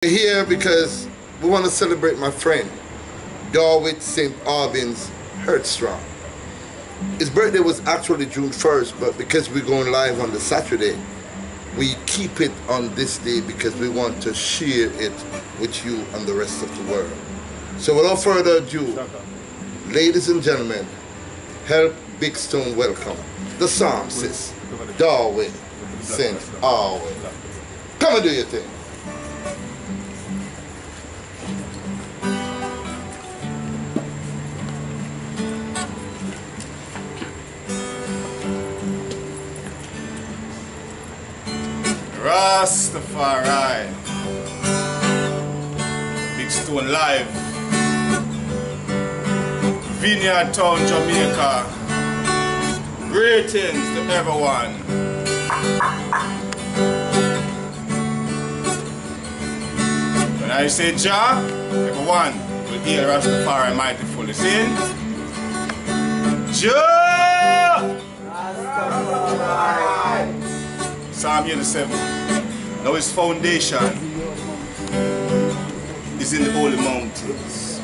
We're here because we want to celebrate my friend, Dawitt St. Aubyn's Heartstrong. His birthday was actually June 1st, but because we're going live on the Saturday, we keep it on this day because we want to share it with you and the rest of the world. So without further ado, ladies and gentlemen, help Big Stone welcome the psalmist, Dawitt St. Aubyn. Come and do your thing. Rastafari, Big Stone live, Vineyard Town, Jamaica. Greetings to everyone. When I say Jah, everyone will hear Rastafari mighty fully sing. Jah! Rastafari! Psalm 87. Now his foundation is in the holy mountains.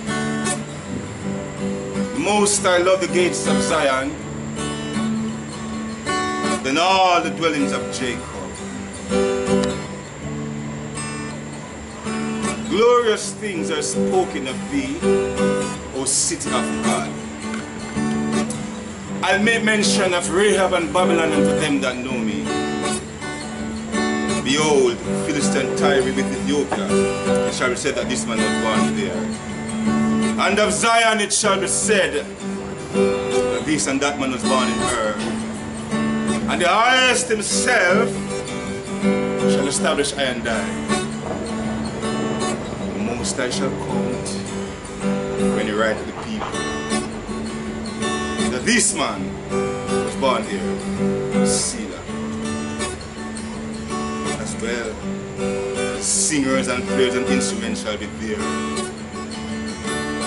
Most I love the gates of Zion than all the dwellings of Jacob. Glorious things are spoken of thee, O city of God. I'll make mention of Rahab and Babylon unto them that know me. Behold, Philistine Tyre with Ethiopia, it shall be said that this man was born there. And of Zion it shall be said that this and that man was born in her. And the highest himself shall establish I and I. The most I shall count when you write to the people that this man was born here. Selah. Well, singers and players and instruments shall be there.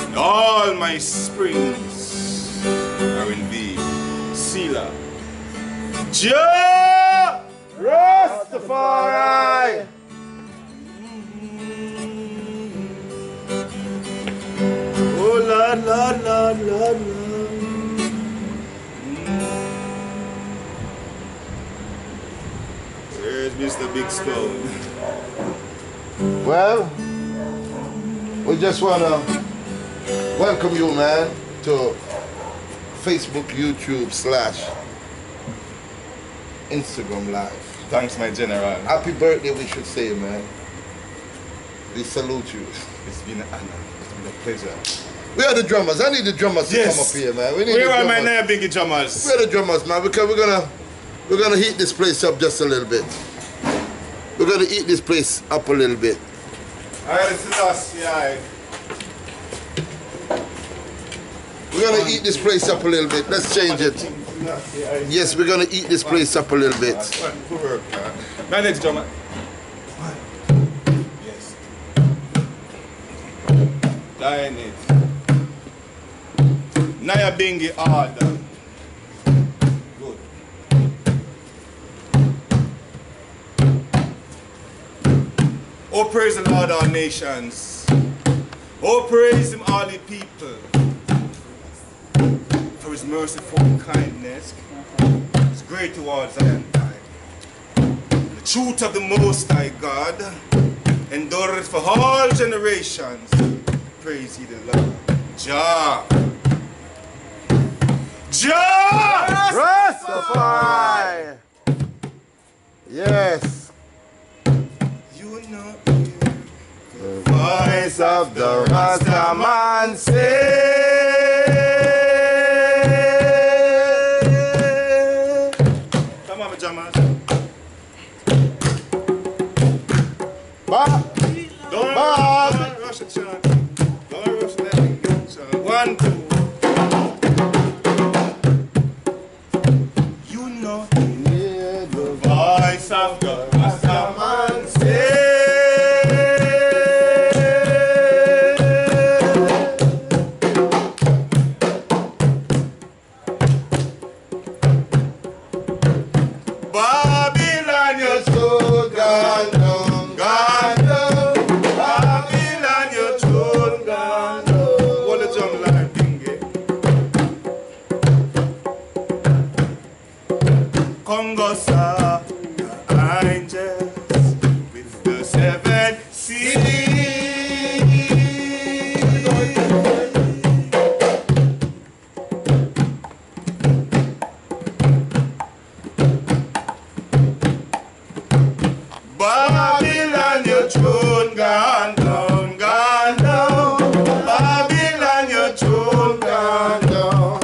And all my springs are in thee. Selah. Jah! Rastafari! Oh Lord, Lord, Lord, Lord, Lord. Mr. Big Stone. Well, we just want to welcome you, man, to Facebook, YouTube, / Instagram Live. Thanks, my general. Happy birthday, we should say, man. We salute you. It's been an honor. It's been a pleasure. We are the drummers. I need the drummers to come up here, man. Where are my name, biggie drummers? We are the drummers, man, because we're gonna heat this place up just a little bit. We're gonna eat this place up a little bit. Alright, this is us, yeah. We're gonna eat this place up a little bit. Let's change it. Yes, we're gonna eat this place up a little bit. My next drummer. Yes. Line it. Naya Bingi order. Oh, praise the Lord, all nations. Oh, praise him, all the people. For his merciful kindness is great towards I and I. The truth of the Most High God endureth for all generations. Praise ye the Lord. Jah. Jah! Rastafari! Yes. The voice of the Rastaman say. Come on, pajamas. Bob. Don't rush it, Sean. Don't rush that. Sean. 1, 2. You know the voice of the Rastaman say. Babylon, you're so gone down, gone down. Babylon, your throne gone down, gone down. Babylon, your throne gone down.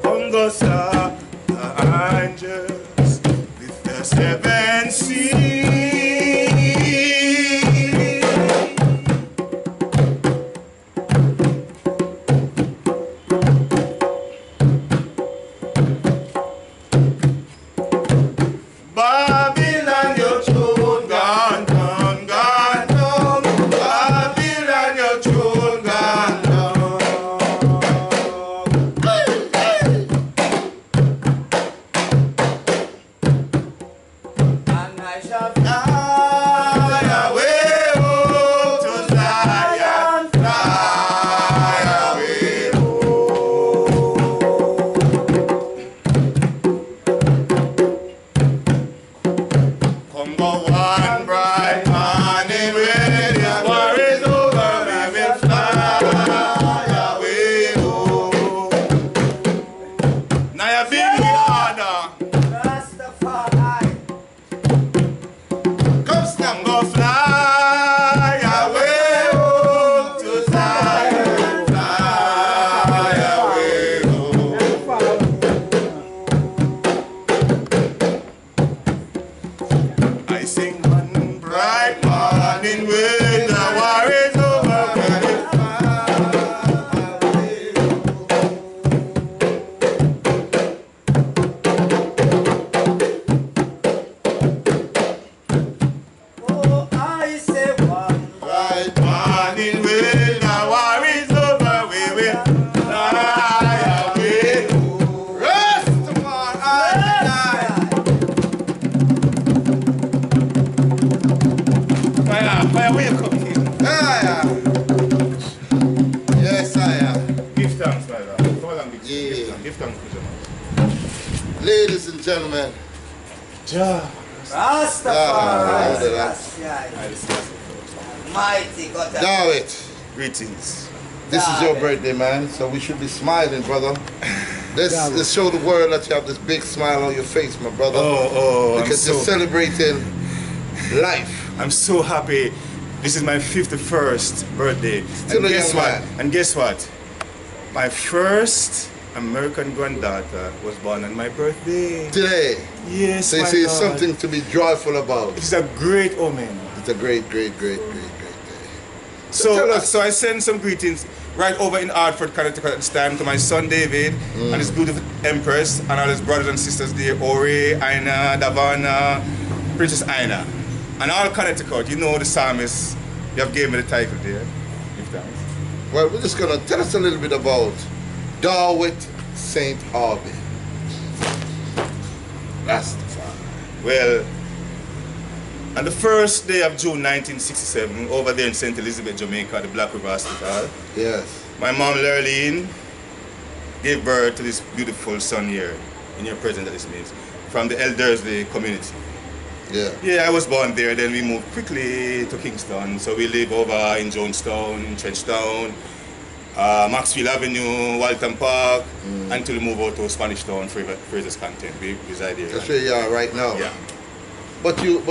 Congo star, angels with the seven seas. Babylon, your throne gone down, gone down. Babylon, your throne gone down. And I shall fly away home to Zion, fly away home. Come go one bright morning when the war is over, we will fly away home. Now you big me order. Rastafari. Come go fly away home to Zion, fly away home. I sing one bright morning when the war is over, we will fly away Oh, I say one. bright morning when the war is over, we will fly away home. Fire, where you come here? Yes, I am. Give thanks, my lord. Come along, give Yeah. give thanks to Ladies and gentlemen, Rastafari. Unorthodox. Mighty God. Dawitt, Greetings. this is your birthday, man, so we should be smiling, brother. Let's show the world that you have this big smile on your face, my brother. Because you're celebrating life. I'm so happy. This is my 51st birthday. Still a guess young what? man. And guess what? My first American granddaughter was born on my birthday. Today, Yes, so you my see, it's Lord. something to be joyful about. It's a great omen. It's a great, great, great, great, great day. tell us. So I send some greetings right over in Hartford, Connecticut at this time to my son David and his beautiful Empress and all his brothers and sisters there, Ori, Aina, Davana, Princess Aina. And all Connecticut, you know the psalmist, you have gave me the title there. Give thanks. Well, we're just gonna tell us a little bit about Dawitt St. Aubyn. Rastafari. Well, on the first day of June 1967, over there in St. Elizabeth, Jamaica, the Black River Hospital, Yes. my mom, Lurleen, gave birth to this beautiful son here, in your presence, that this means, from the Elderslie community. Yeah. Yeah, I was born there, then we moved quickly to Kingston. So we live over in Jonestown, Trenchtown, Maxfield Avenue, Walton Park, until we move out to Spanish Town, Fraser's Content. We reside here. That's where you are right now. Yeah. But you,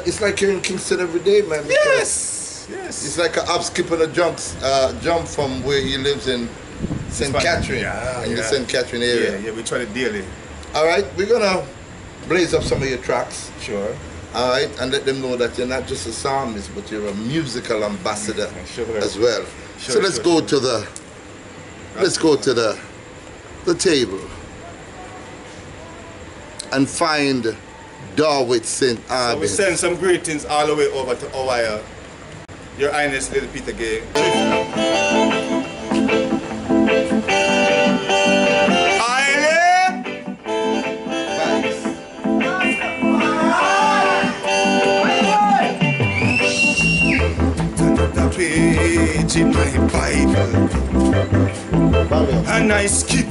it's like you're in Kingston every day, man. Yes, yes. It's like a hop, skip, and a jump from where he lives in St. Catherine, in the St. Catherine area. Yeah, we try to daily. All right, we're gonna blaze up some of your tracks. Sure. All right, and let them know that you're not just a psalmist, but you're a musical ambassador as well. Sure, so let's go to the table and find Dawitt St. So we Aubyn. send some greetings all the way over to Ohio. Your Highness, Little Peter Gay. Page in my Bible, and I skip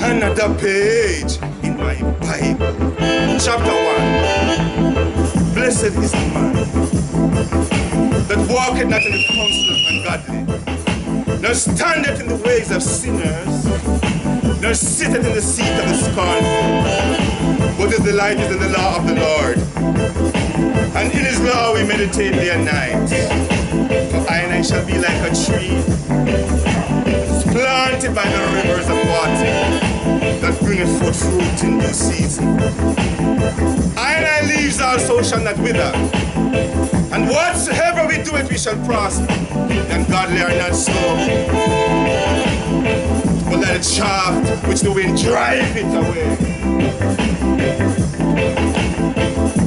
another page in my Bible. Chapter 1. Blessed is the man that walketh not in the counsel of ungodly, nor standeth in the ways of sinners, nor sitteth in the seat of the scornful, but his delight is in the law of the Lord. And in his law we meditate day and night. For I shall be like a tree planted by the rivers of water, that bringeth forth fruit in due season. I leaves also shall not wither, and whatsoever we do it we shall prosper. And godly are not so, but like a shaft which the wind drive it away.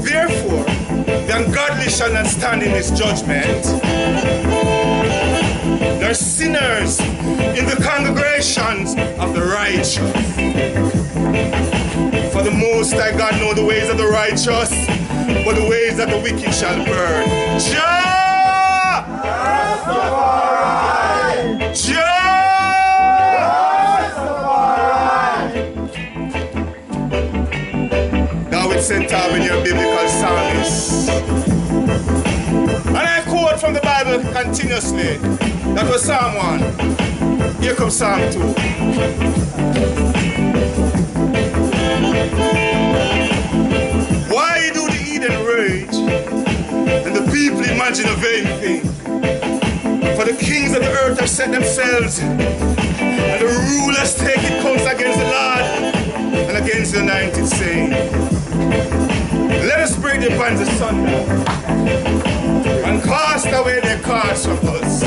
Therefore, the ungodly shall not stand in his judgment, nor sinners in the congregations of the righteous. For the Most High God know the ways of the righteous, but the ways of the wicked shall burn. Jah! Jah! Dawitt St. Aubyn, your biblical psalmist. And I quote from the Bible continuously. That was Psalm 1. Here comes Psalm 2. Why do the heathen rage, and the people imagine a vain thing? For the kings of the earth have set themselves, and the rulers take it comes against the Lord and against the anointed, saying, let us break the bands asunder, and cast away their cords from us.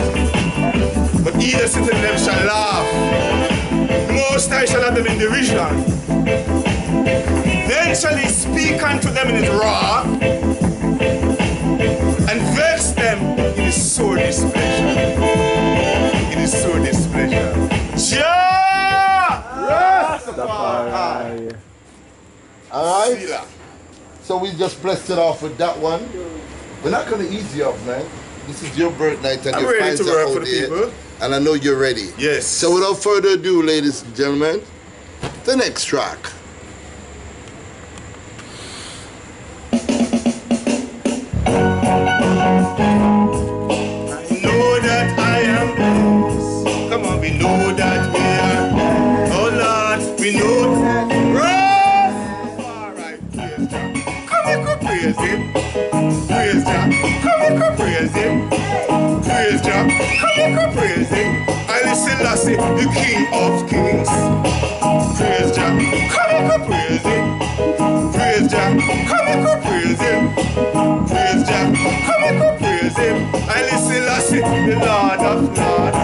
But he that sitteth in them shall laugh, the Most High shall have them in derision. Then shall he speak unto them in his wrath, and vex them in his sore displeasure. In his sore displeasure. Jah! Rastafari. Alright? So we just blessed it off with that one. We're not going to ease you up, man. This is your birthnight and I'm your ready fans to are work out for the there, people. and I know you're ready. Yes. So without further ado, ladies and gentlemen, the next track. I know that I am blessed. Come on, we know that we are. Oh Lord, we know that. Alright, praise God. Come here, go praise Him. Praise God. Come here, go praise Him. Praise God. Come here, go praise Him. I Selassie, the King of Kings. Praise God. Come here, go praise Him. Praise God. Come here, go praise Him. Praise God. Come here, go praise Him. I Selassie, the Lord of Lords.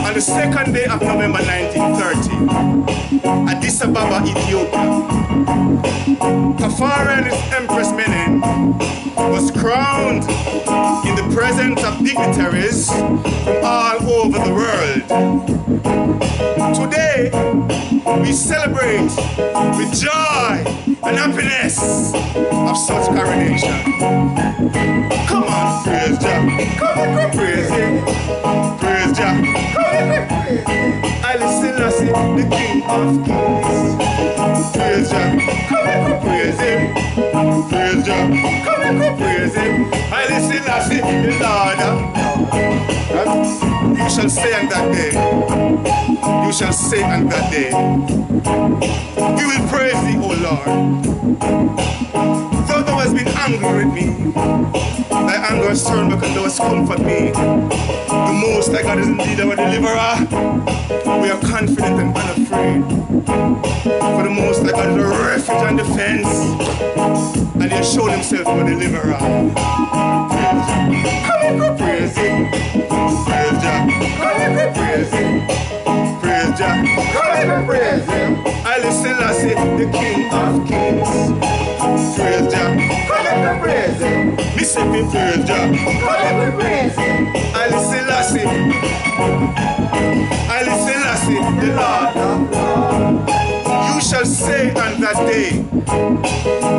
On the second day of November 1930, Addis Ababa, Ethiopia, Tafari and his Empress Menen was crowned in the presence of dignitaries from all over the world. Today, we celebrate with joy and happiness of such coronation. Come on, praise Jah. Come on, praise Him. Praise Jah. Come on, praise Him. Haile Selassie, the King of Kings. Praise Jah. Come on, praise Him. Praise Jah. Come on, praise Him. Haile Selassie, the Lord of Lords. You shall say on that day. You shall say on that day. We will praise Thee, O Lord. Though Thou hast been angry with me, Thy anger has turned back and Thou hast comforted me. The Most High God is indeed our deliverer. We are confident and unafraid. For the Most High God is a refuge and defense, and He has shown Himself our deliverer. Come and go praise Him. Praise Jah. Come and go praise Him. Praise Jah. Come and go praise Him. Haile Selassie, the King of Kings. Praise Jah. Come and go praise Him. Me say me praise Jah. Come and go praise Him. Haile Selassie. Haile Selassie, the Lord of Lords. You shall say on that day,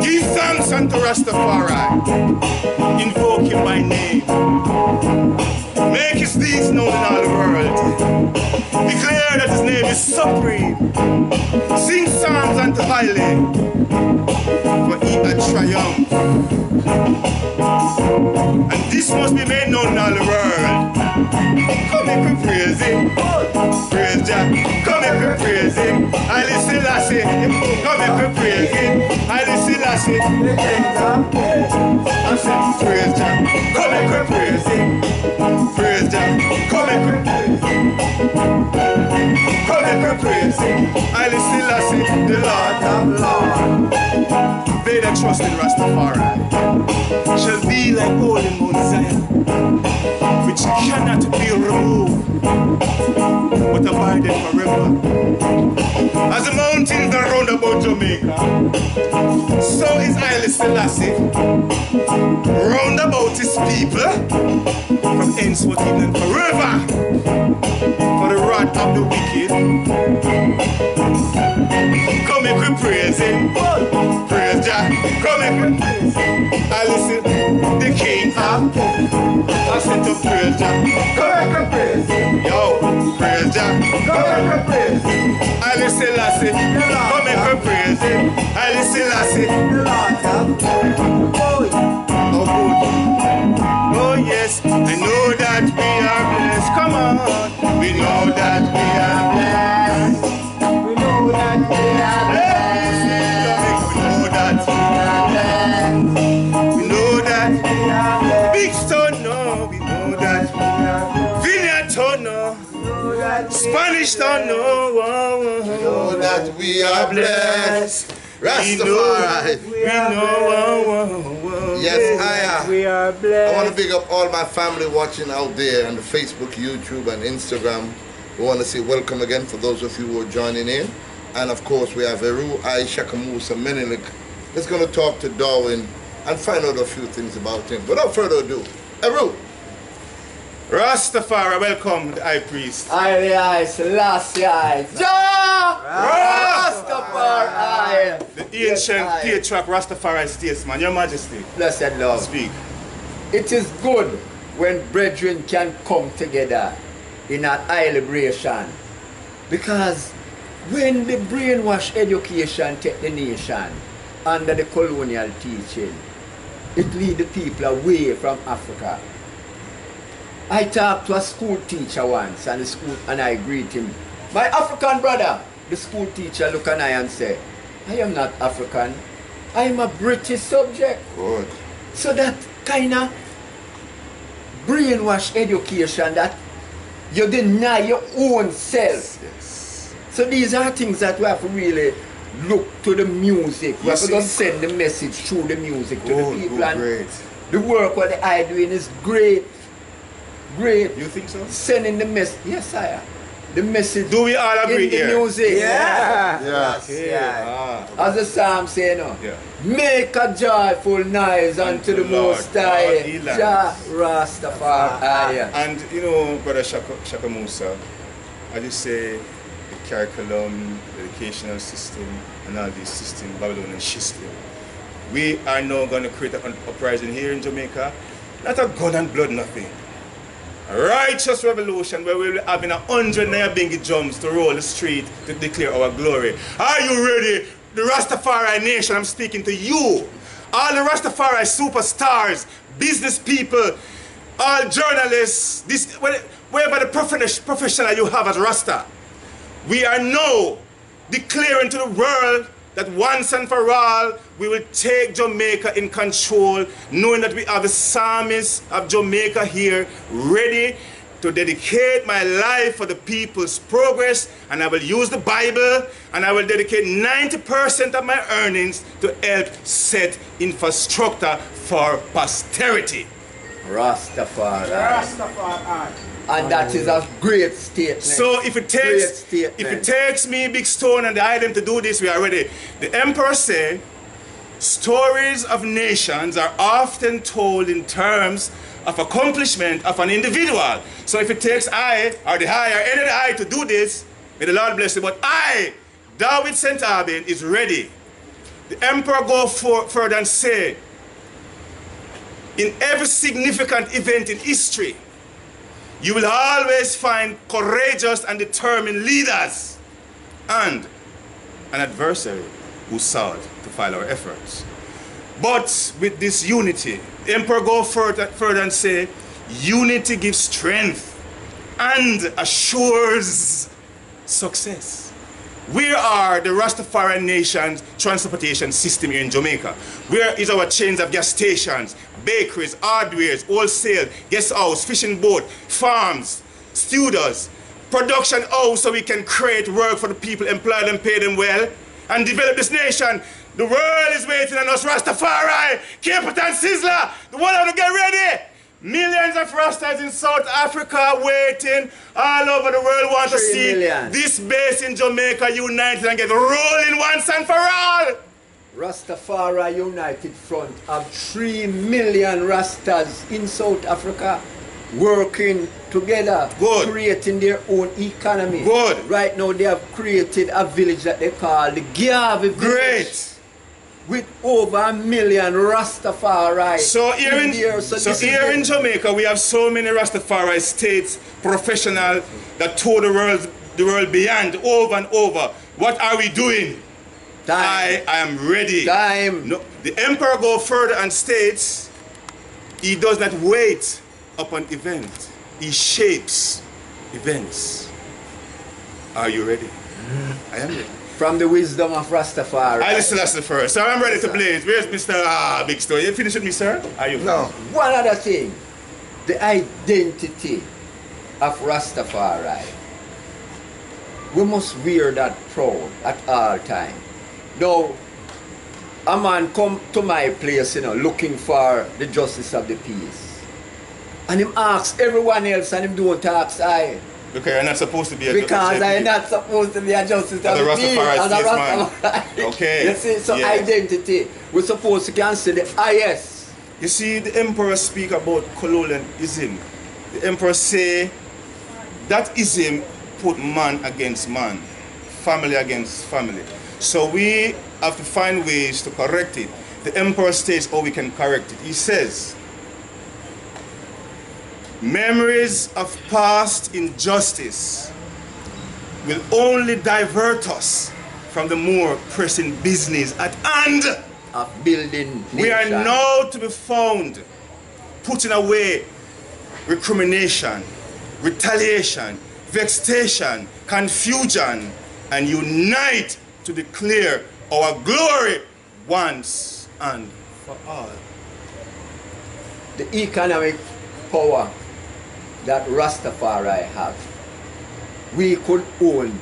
give thanks unto Rastafari, invoke him by name, make his deeds known in all the world, declare that his name is supreme, sing psalms unto highly, for he had triumphed. And this must be made known in all the world. Come here, we praise him. Praise Jah. Come here, we praise him. Haile Selassie. Come here, we praise him. Haile Selassie. I said, praise Jah. Come here, we praise him. Praise Jah. Come here, we praise him. Come here, we praise him. Haile Selassie, the Lord of Lords. They that trust in Rastafari shall be like old in Mount Zion, which cannot be removed, but abideth forever. As the mountains that round about Jamaica, so is Haile Selassie round about his people, from henceforth even forever, for the wrath of the wicked. Come make we praise him, praise Jah. Come make we praise him. I listen, the King of Kings. I said to praise Jah. Come make we praise him. Yo, praise Jah. Come make we praise him. Haile Selassie. Come make we praise him. Haile Selassie. Oh good. Oh yes, I know that we are blessed. Come on, we know that we are blessed. We know that we are blessed. We know that Big Stone, no, we know that Vineyard Town, no, Spanish Town, no, We know that we are blessed. Rastafari. We know. Yes, We are I blessed. want to big up all my family watching out there on the Facebook, YouTube, and Instagram. We want to say welcome again for those of you who are joining in. And of course, we have Eru, Aisha, Kamusa, Menelik. Let's going to talk to Darwin and find out a few things about him. Without further ado, Eru. Rastafari, welcome, the high priest. Haile Selassie. Jah Rastafari. The ancient patriarch Rastafari statesman, Your Majesty. Blessed Lord. Speak. It is good when brethren can come together in an high liberation, because when the brainwash education take the nation under the colonial teaching, it lead the people away from Africa. I talked to a school teacher once, and I greet him. My African brother. The school teacher look at I and say, I am not African. I am a British subject. Good. So that kind of brainwash education that you deny your own self. Yes. So these are things that we have to really look to the music. We have to just send the message through the music to the people. And Great. the work what the I doing is great. Great. You think so? Sending the message. Yes, sire. The message Do we all agree in the here? music. Yes. As the psalm say, no. Yeah. Make a joyful noise unto the Lord, Most High. God, he lands. Jah Rastafari. And you know, Brother Shaka Musa, I just say the curriculum, the educational system, and all these systems, Babylonian system. We are now going to create an uprising here in Jamaica. Not a gun and blood, nothing. A righteous revolution where we will have 100 Nyabingi drums to roll the street to declare our glory. Are you ready? The Rastafari nation, I'm speaking to you. All the Rastafari superstars, business people, all journalists, wherever the professional you have as Rasta. We are now declaring to the world that once and for all, we will take Jamaica in control, knowing that we have the psalmist of Jamaica here, ready to dedicate my life for the people's progress, and I will use the Bible, and I will dedicate 90% of my earnings to help set infrastructure for posterity. Rastafari. And that is a great statement. So if it takes me, Big Stone, and the item to do this, we are ready. The emperor said, stories of nations are often told in terms of accomplishment of an individual. So if it takes I, or the I, or any of the I to do this, may the Lord bless you. But I, Dawitt St. Aubyn is ready. The emperor go further and say, in every significant event in history, you will always find courageous and determined leaders and an adversary who sought to foil our efforts. But with this unity, the emperor go further and say, unity gives strength and assures success. Where are the Rastafarian nation's transportation system here in Jamaica? Where is our chains of gas stations, bakeries, hardwares, wholesale, guest house, fishing boat, farms, studios, production house so we can create work for the people, employ them, pay them well, and develop this nation? The world is waiting on us, Rastafari, Capitan Sizzler, the world have to get ready. Millions of Rastas in South Africa waiting, all over the world want to see this base in Jamaica united and get rolling once and for all. Rastafari United Front of 3 million Rastas in South Africa working together, good, creating their own economy. Good. Right now they have created a village that they call the Garvey Village. Great. With over 1 million Rastafari. So here in Jamaica, we have so many Rastafari states, professional, that tour the world beyond, over and over. What are we doing? Time. I am ready. Time. No, the emperor go further and states, he does not wait upon events. He shapes events. Are you ready? I am ready. From the wisdom of Rastafari. I listen to the first. So I'm ready to blaze. Where's Mr. Big Story? You finished with me, sir? Are you? No. One other thing. The identity of Rastafari. We must wear that proud at all times. Now, a man come to my place, looking for the justice of the peace. And him asks everyone else and him don't ask I. Because you're not supposed to be a justice. Because I'm not supposed to be a justice of the peace. As a Rastafari. Okay. You see, so identity. We're supposed to consider the highest. You see, the emperor speak about colonialism. The emperor say that ism put man against man, family against family. So we have to find ways to correct it. The emperor states how we can correct it. He says, memories of past injustice will only divert us from the more pressing business at hand of building nation. We are now to be found putting away recrimination, retaliation, vexation, confusion, and unite to declare our glory once and for all. The economic power that Rastafari have, we could own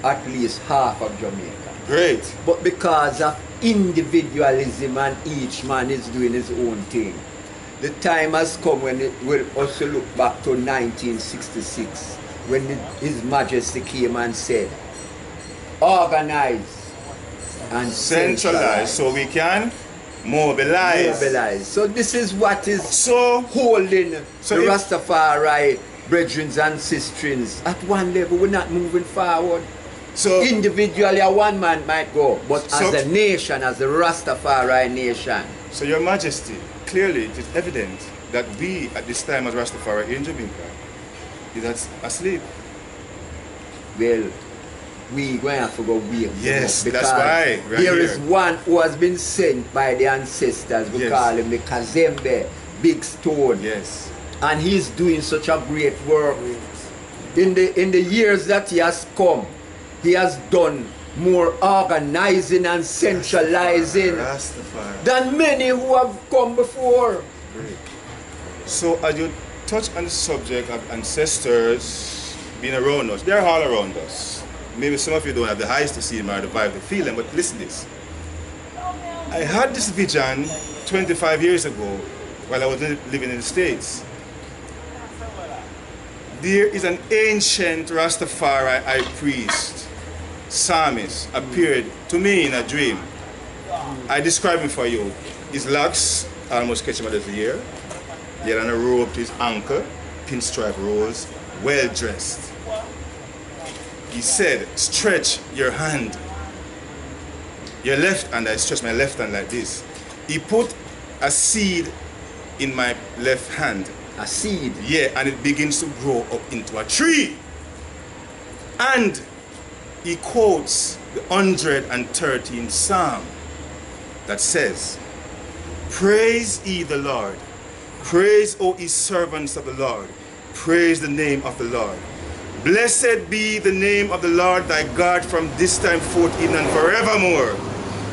at least half of Jamaica. Great. But because of individualism and each man is doing his own thing, the time has come when we'll also look back to 1966, when His Majesty came and said, organize and centralize so we can mobilize. So this is what is holding the Rastafari brethren and sisters at one level. We're not moving forward. So individually one man might go, but as a nation, as the Rastafari nation. So Your Majesty, clearly it is evident that we at this time as Rastafari in Jamaica is asleep. Well, we going to have to go wake. Yes, that's why. There is one who has been sent by the ancestors. We call him the Kazembe, Big Stone. Yes. And he's doing such a great work. In the years that he has come, he has done more organizing and centralizing than many who have come before. Great. So as you touch on the subject of ancestors being around us, they're all around us. Maybe some of you don't have the eyes to see them or the vibe to feel them, but listen to this. I had this vision 25 years ago while I was living in the States. There is an ancient Rastafari high priest, psalmist, appeared to me in a dream. I describe him for you. His locks almost catch him at the ear. He had on a robe to his ankle, pinstripe rose, well dressed. He said, stretch your hand your left hand, I stretch my left hand like this. He put a seed in my left hand. A seed? Yeah, and it begins to grow up into a tree. And he quotes the 113th Psalm that says, praise ye the Lord. Praise, O ye servants of the Lord. Praise the name of the Lord. Blessed be the name of the Lord thy God from this time forth even and forevermore.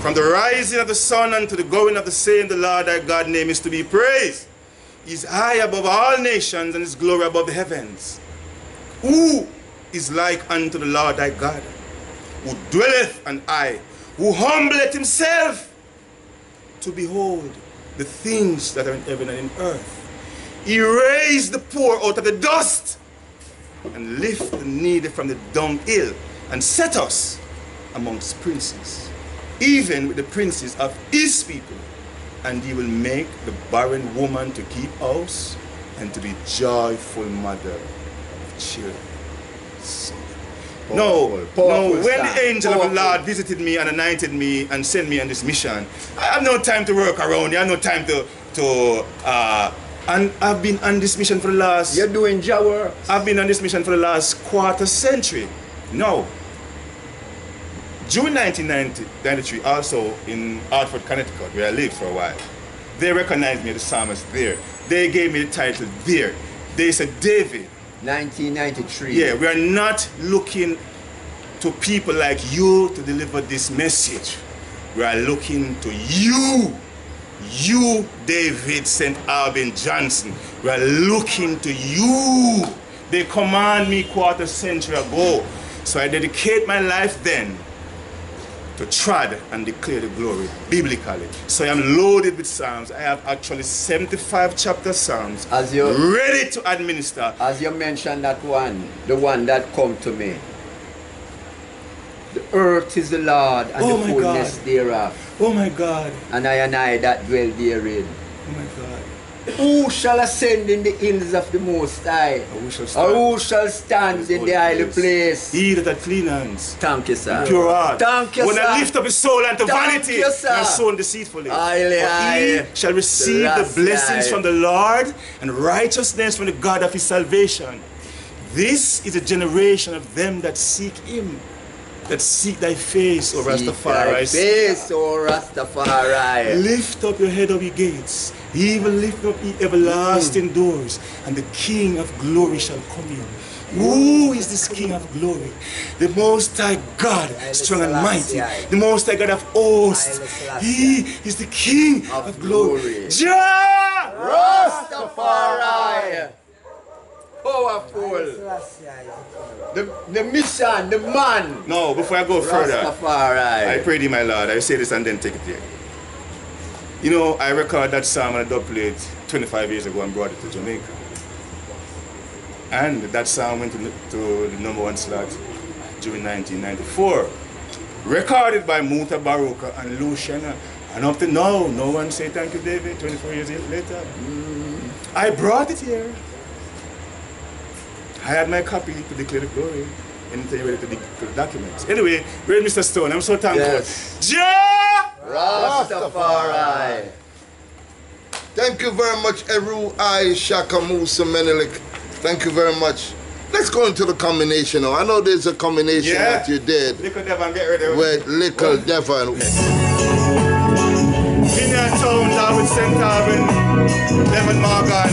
From the rising of the sun unto the going of the same, the Lord thy God name is to be praised. He is high above all nations, and his glory above the heavens. Who is like unto the Lord thy God, who dwelleth on high, who humbleth himself to behold the things that are in heaven and in earth. He raised the poor out of the dust and lift the needy from the dunghill and set us amongst princes, even with the princes of his people. And he will make the barren woman to keep house and to be joyful mother of children. No, when the angel of the Lord visited me and anointed me and sent me on this mission, I have no time to work around. I have no time and I've been on this mission for the last... You're doing your work. I've been on this mission for the last quarter century. No. June 1993, also in Hartford, Connecticut, where I lived for a while, they recognized me as the psalmist there. They gave me the title there. They said, David. 1993. Yeah, we are not looking to people like you to deliver this message. We are looking to you. You, Dawitt St. Aubyn Johnson. We are looking to you. They command me quarter century ago. So I dedicate my life then to trod and declare the glory biblically. So I am loaded with Psalms. I have actually 75 chapter Psalms ready to administer. As you mentioned that one, the one that come to me. The earth is the Lord and the fullness thereof. Oh my God. And I that dwell therein. Oh my God. Who shall ascend in the hills of the Most High? Or who shall stand in the highly place? He that hath clean hands. Thank you, sir. Pure heart. Thank you, when sir. I lift up his soul unto vanity you, sir. and sown deceitfully. He shall receive the blessings from the Lord and righteousness from the God of his salvation. This is a generation of them that seek him. That seek thy face, O Rastafari. Face, O Rastafari. Lift up your head, O ye gates. He will lift up ye everlasting doors, and the King of glory shall come in. Who is this King of glory? The Most High God, strong and mighty. The Most High God of hosts. He is the King of glory. Jah Rastafari. Powerful. The mission, the man. No, before I go further, Rastafari. I pray thee, my Lord. I say this and then take it there. You know, I recorded that psalm on a dub plate 25 years ago and brought it to Jamaica. And that psalm went to the #1 slot during 1994. Recorded by Muta Baruka and Luciana. And up to now, no one say thank you, David, 24 years later. I brought it here. I had my copy to declare the glory and ready to the documents. Anyway, great Mr. Stone, I'm so thankful. Yes. Jah Rastafari. Thank you very much, Eru I Shaka Musa Menelik. Thank you very much. Let's go into the combination now. I know there's a combination that you did Little Devon, get ready. with Little Devon. In your town, Dawitt St. Aubyn, Devon Morgan.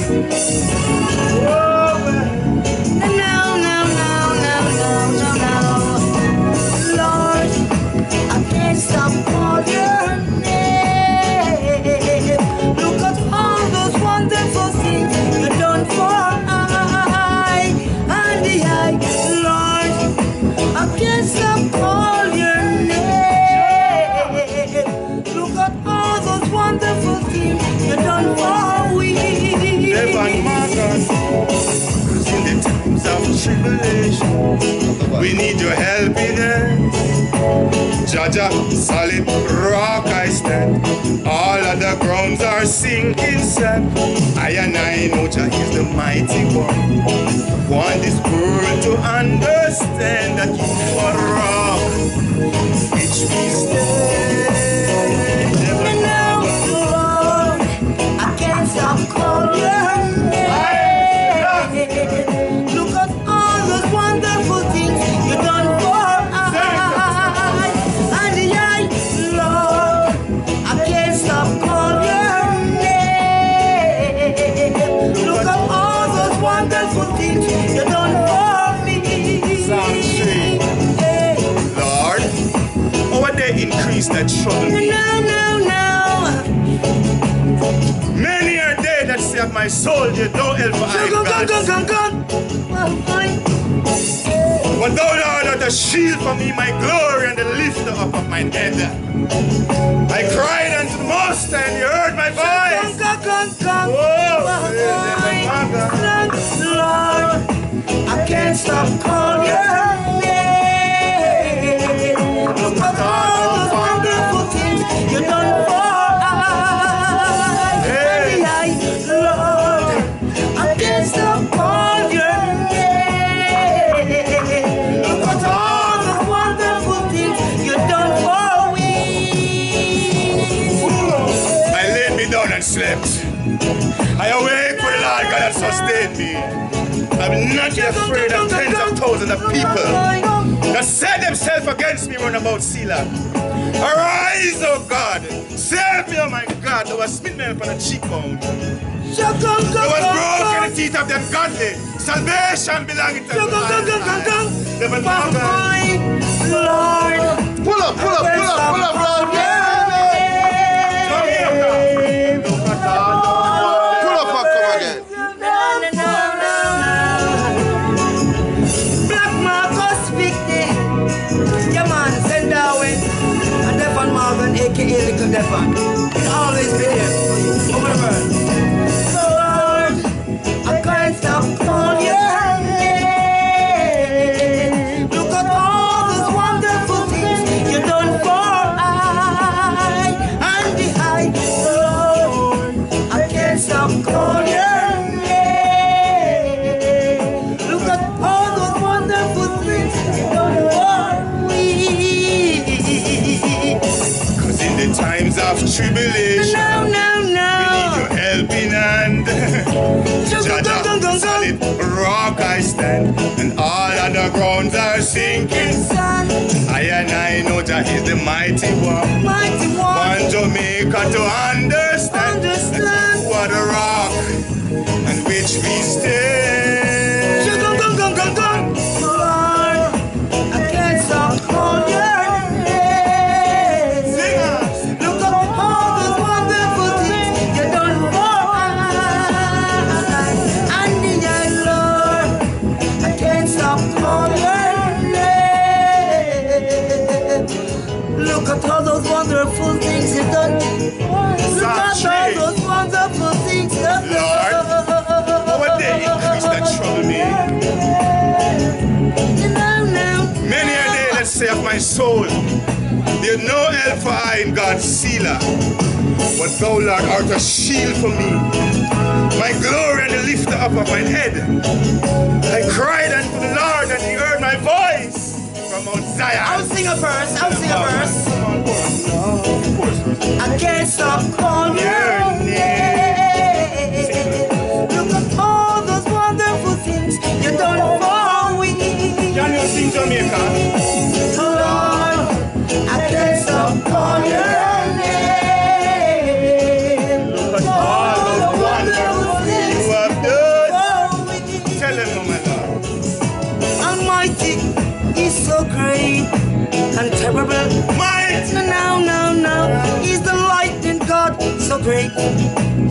Stop calling your name. Look at all those wonderful things you've done for I and the I, Lord. I can't stop calling your name. Look at all those wonderful things you've done for we. Devon Morgan. In the times of tribulation, we need your help in it. Jaja, solid rock I stand. All other grounds are sinking sand. I know Jah is the mighty one. Want this world to understand that you are rock, which we stand. increase that trouble me. Many are they that say of my soul, you don't help for I, God. But thou Lord art a shield for me, my glory, and the lifter up of mine head. I cried unto the Most High, and He heard my voice. Lord, I can't stop calling your name. Look at all those wonderful things you done for us. Hey. Lord, I can't stop calling your name. Look at all the wonderful things you done for me. I laid me down and slept. I awake for the Lord God that sustained me. I'm not yet afraid of tens of thousands of people that set themselves against me round about Selah. Arise, O God, save me, O my God. Thou hast smitten me upon a cheekbone. Thou hast broken the teeth of the ungodly. Salvation belonging to God. Devon Morgan. Lord, Pull up, Lord. Black Marcus Victor, your man, St. Dawitt and Devon Morgan, aka Little Devon. He'll always be there for you. Over the world. So Lord, I can't stop calling your name. Look at all those wonderful things you done for I and the high. Lord, I can't stop calling your name. In the times of tribulation, we need your helping hand. Jah, solid rock I stand, and all other grounds are sinking. I and I know Jah is the mighty one. Want Jamaica to understand that you are the rock on which we stand. Lord, I can't stop calling your Look at all those wonderful things you've done. Look at all those wonderful things you've done. Lord, how would they increase that trouble me? Many are they that say of my soul, there's no help for I in God's Selah. But thou, Lord, art a shield for me, my glory and the lifter up of my head. I cried unto the Lord, and He heard my voice. From Mount Zion. I'll sing a verse. I can't stop calling your name. Look at all those wonderful things you done for me. Can you sing Jamaica? Lord, I can't stop calling your name. Look at all those wonderful things you have done. Tell them, oh my Lord. Almighty. He's so great and terrible. Might! No. He's the lightning God. So great.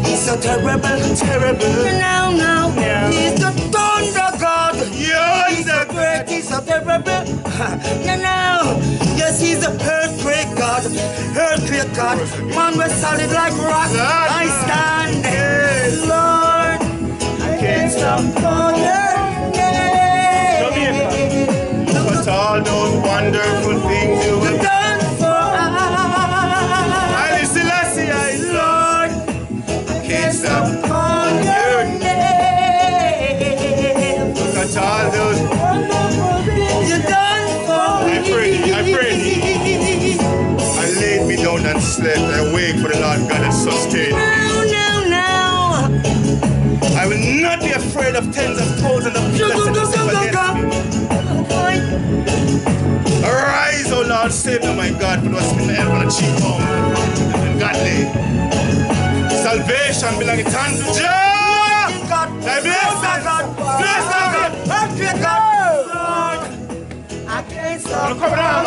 He's so terrible. Terrible. No. Yeah. He's the thunder God. Yeah, He's so great. He's so terrible. No. Yes, he's the earthquake God. Earthquake God. Man, we're solid like rock. I stand. Lord, I can't stop calling your name. All those wonderful things you have done for I Selassie, Lord, I can't stop calling your name. Look at all those wonderful things you done for I prayed. I laid me down and slept. I awake for the Lord God that sustained me. No. I will not be afraid of tens of thousands of people that set themselves against me. Arise, O Lord, save me, my God, for those men on a cheekbone. Godly. Salvation belongs unto Jah. Thy blessing. Bless God. I can't stop. Come down.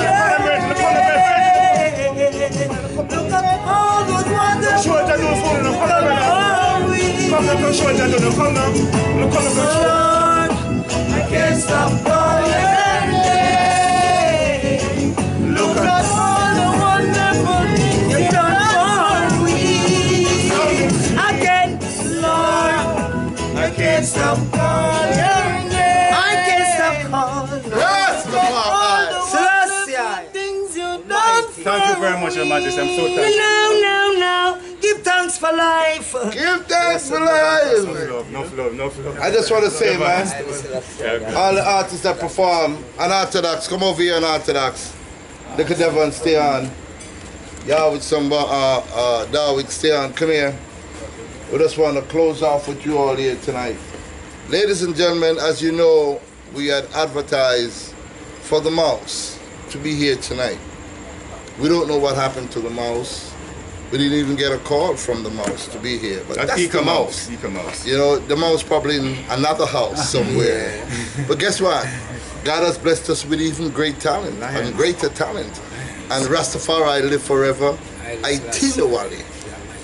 come show that don't come now. Don't come now. Lord, I can't stop calling name. Look at all the wonderful things you've done for me. Again, Lord, I can't stop calling name. I can't stop calling. Thank you very much, Your Majesty. I'm so thankful. Now, give thanks for life. Give thanks for life. No love. I just want to say, man, all the artists that perform, Unorthodox, come over here, Unorthodox. Little Devon, stay on. Y'all with some Dawitt, stay on. Come here. We just want to close off with you all here tonight. Ladies and gentlemen, as you know, we had advertised for the mouse to be here tonight. We don't know what happened to the mouse. We didn't even get a call from the mouse to be here. But that's the mouse. You know, the mouse probably in another house somewhere. But guess what? God has blessed us with even great talent and greater talent. And Rastafari live forever. Itinerary.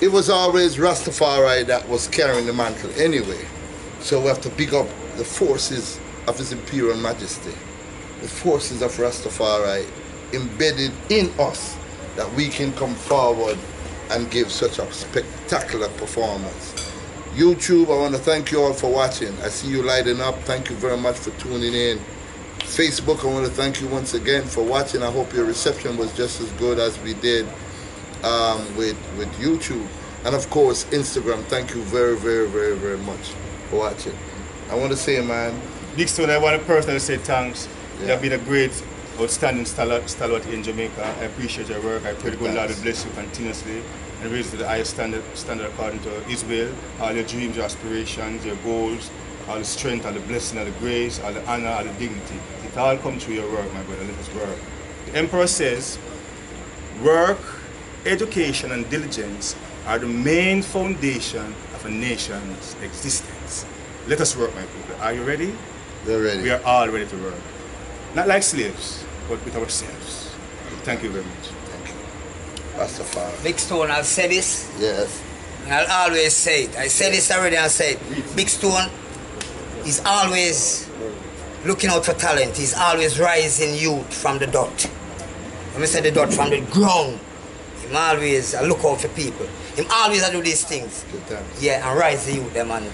It was always Rastafari that was carrying the mantle anyway. So we have to big up the forces of His Imperial Majesty. The forces of Rastafari embedded in us that we can come forward and give such a spectacular performance. YouTube, I want to thank you all for watching. I see you lighting up. Thank you very much for tuning in. Facebook, I want to thank you once again for watching. I hope your reception was just as good as we did with YouTube. And of course, Instagram, thank you very, very, very, very much for watching. I want to say, man, Big Stone, I want to personally say thanks. Yeah. You have been a great, outstanding stalwart in Jamaica. I appreciate your work. I pray the good Lord will bless you continuously and raise to the highest standard according to His will. All your dreams, your aspirations, your goals, all the strength, all the blessing, all the grace, all the honor, all the dignity. It all comes through your work, my brother. Let us work. The Emperor says, work, education, and diligence are the main foundation of a nation's existence. Let us work, my people. Are you ready? they're ready. We are all ready to work. Not like slaves, but with ourselves. Thank you very much. Thank you. Rastafari. Big Stone, I'll say this, Yes. and I'll always say it. I said this already, I'll say it. Big Stone is always looking out for talent. He's always rising youth from the dot. Let me say the dot from the ground. Him always look out for people. Him always do these things. Good times. Yeah, and rise the youth them and